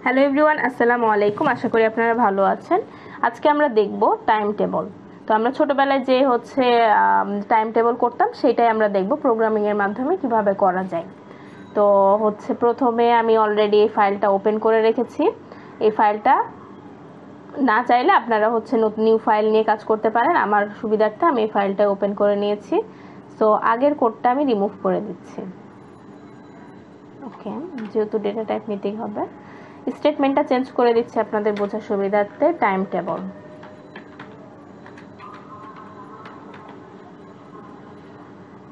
Hello everyone, আসসালামু আলাইকুম। আশা করি আপনারা ভালো আছেন। আজকে আমরা দেখব টাইম টেবল। তো আমরা ছোটবেলায় যে টাইম টেবল করতাম সেটাই আমরা দেখব প্রোগ্রামিং এর মাধ্যমে কিভাবে করা যায়। তো প্রথমে আমি অলরেডি এই ফাইলটা ওপেন করে রেখেছি। এই ফাইলটা না চাইলে আপনারা নিউ ফাইল নিয়ে কাজ করতে পারেন। আমার সুবিধার্থে আমি এই ফাইলটা ওপেন করে নিয়েছি। সো আগের কোডটা আমি রিমুভ করে দিচ্ছি। ওকে, যেহেতু ডেটা টাইপ নিতেই হবে, স্টেটমেন্টটা চেঞ্জ করে দিচ্ছি আপনাদের বোঝার সুবিধার্থে। টাইম টেবল,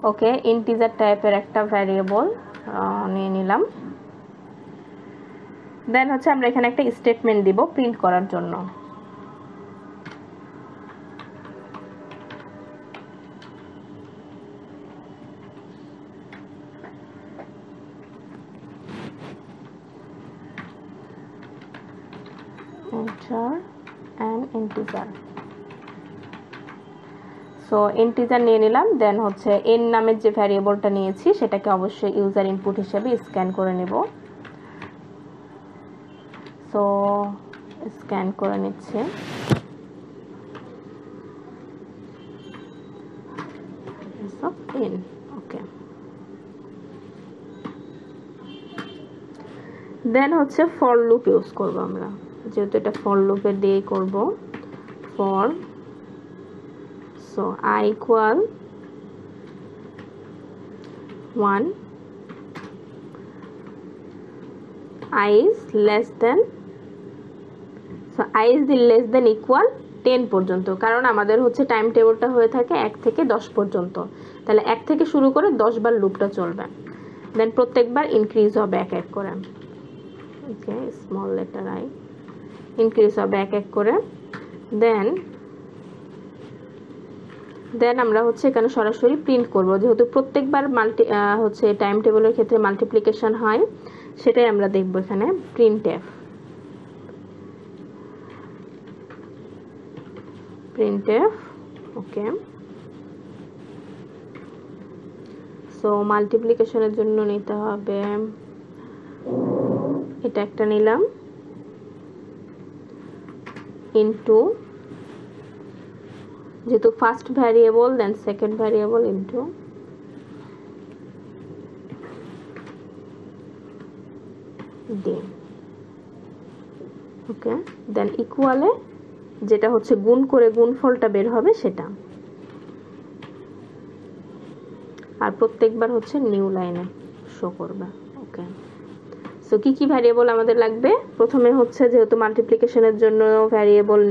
ওকে, ইন্টিজার টাইপের একটা ভ্যারিয়েবল নিয়ে নিলাম। দেন আমরা এখানে একটা স্টেটমেন্ট দিব প্রিন্ট করার জন্য। enter an integer, so integer নিয়ে নিলাম। দেন n নামের যে ভ্যারিয়েবলটা নিয়েছি সেটাকে অবশ্যই ইউজার ইনপুট হিসেবে স্ক্যান করে নেব। সো স্ক্যান করে নিচ্ছে। ওকে, দেন ফর লুপ ইউজ করব আমরা, যেহেতু এটা ফর লুপের দিয়ে করব। For so I equal 1, I is less than, so I is the less than equal 10 পর্যন্ত, কারণ আমাদের টাইম টেবিলটা হয়ে থাকে 1 থেকে 10 পর্যন্ত। তাহলে 1 থেকে শুরু করে 10 বার লুপটা চলবে। দেন প্রত্যেকবার ইনক্রিজ হবে এক এক করে। ওকে, স্মল লেটার I ইনক্রিজ হবে এক এক করে। দেন আমরা এখানে সরাসরি প্রিন্ট করব, যেহেতু প্রত্যেকবার টাইম টেবিলের ক্ষেত্রে মাল্টিপ্লিকেশন হয়, সেটাই আমরা দেখব এখানে। প্রিন্টএফ, ওকে। সো মাল্টিপ্লিকেশনের জন্য নিতে হবে, এটা একটা নিলাম, ইনটু, যেহেতু first variable, then second variable, into, D. Okay, then ইকুয়ালে যেটা গুণ করে গুণফলটা বের হবে সেটা, আর প্রত্যেকবার নিউ লাইনে শো করবে। ওকে, সো কি ভ্যারিয়েবল আমাদের লাগবে? প্রথমে যেহেতু মাল্টিপ্লিকেশনের জন্য ভ্যারিয়েবল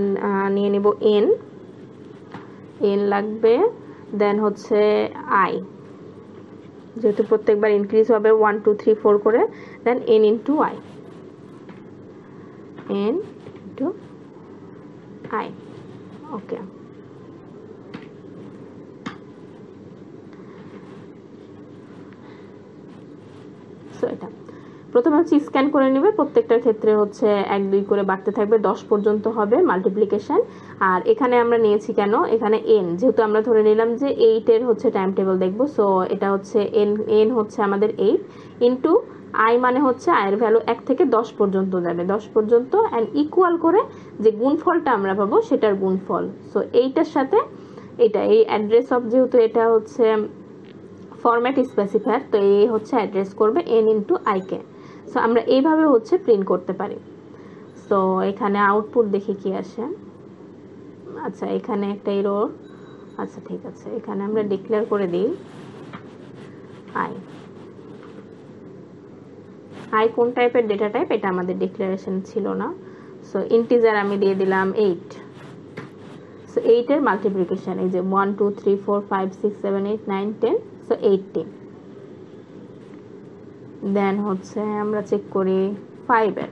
নিয়ে নেব n লাগবে। দেন I, যেহেতু প্রত্যেকবার ইনক্রিজ হবে 1 2 3 4 করে, দেন n into I, n into I। Okay, so এটা প্রথমে স্ক্যান করে নেবে। প্রত্যেকটার ক্ষেত্রে 1 2 করে বাড়তে থাকবে, 10 পর্যন্ত হবে মাল্টিপ্লিকেশন। আর এখানে আমরা নিয়েছি কেন, এখানে n, যেহেতু আমরা ধরে নিলাম যে 8 এর টাইম টেবিল দেখব। সো এটা n আমাদের 8 ইনটু I, মানে I এর ভ্যালু 1 থেকে 10 পর্যন্ত যাবে, 10 পর্যন্ত, এন্ড ইকুয়াল করে যে গুণফলটা আমরা পাবো সেটার গুণফল। সো এইটার সাথে এটা, এই অ্যাড্রেস অফ, যেহেতু এটা ফরম্যাট স্পেসিফায়ার, তো এই অ্যাড্রেস করবে n into I K. So আমরা এইভাবে প্রিন্ট করতে পারি। সো এখানে আউটপুট দেখি কি আসে। আচ্ছা, এখানে একটা এরর। আচ্ছা, ঠিক আছে, এখানে আমরা ডিক্লেয়ার করে দিই I কোন টাইপের ডেটা টাইপ, এটা আমাদের ডিক্লারেশন ছিল না। সো ইন্টিজার আমি দিয়ে দিলাম 8। সো 8 এর মাল্টিপ্লিকেশন, এই যে 1 2 3 4 5 6 7 8 9 10, সো 18। দেন আমরা চেক করি 5 এর,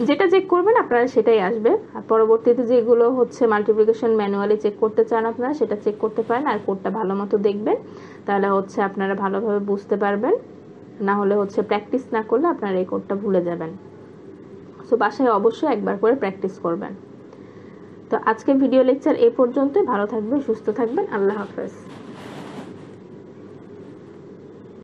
যেটা চেক করবেন আপনারা সেটাই আসবে। আর পরবর্তীতে যেগুলো মাল্টিপ্লিকেশন ম্যানুয়ালি চেক করতে চান আপনারা, সেটা চেক করতে পারেন। আর কোডটা ভালো মতো দেখবেন, তাহলে আপনারা ভালোভাবে বুঝতে পারবেন। না হলে প্র্যাকটিস না করলে আপনারা এই কোডটা ভুলে যাবেন। সো বাসায় অবশ্যই একবার করে প্র্যাকটিস করবেন। তো আজকের ভিডিও লেকচার এই পর্যন্ত। ভালো থাকবেন, সুস্থ থাকবেন, আল্লাহ হাফেজ।